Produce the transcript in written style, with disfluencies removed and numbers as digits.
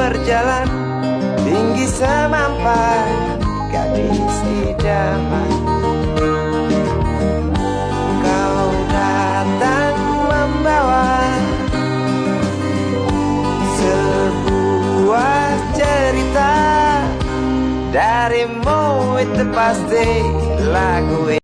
berjalan tinggi semampai gadis idaman. Kau datang membawa sebuah cerita, darimu itu pasti lagu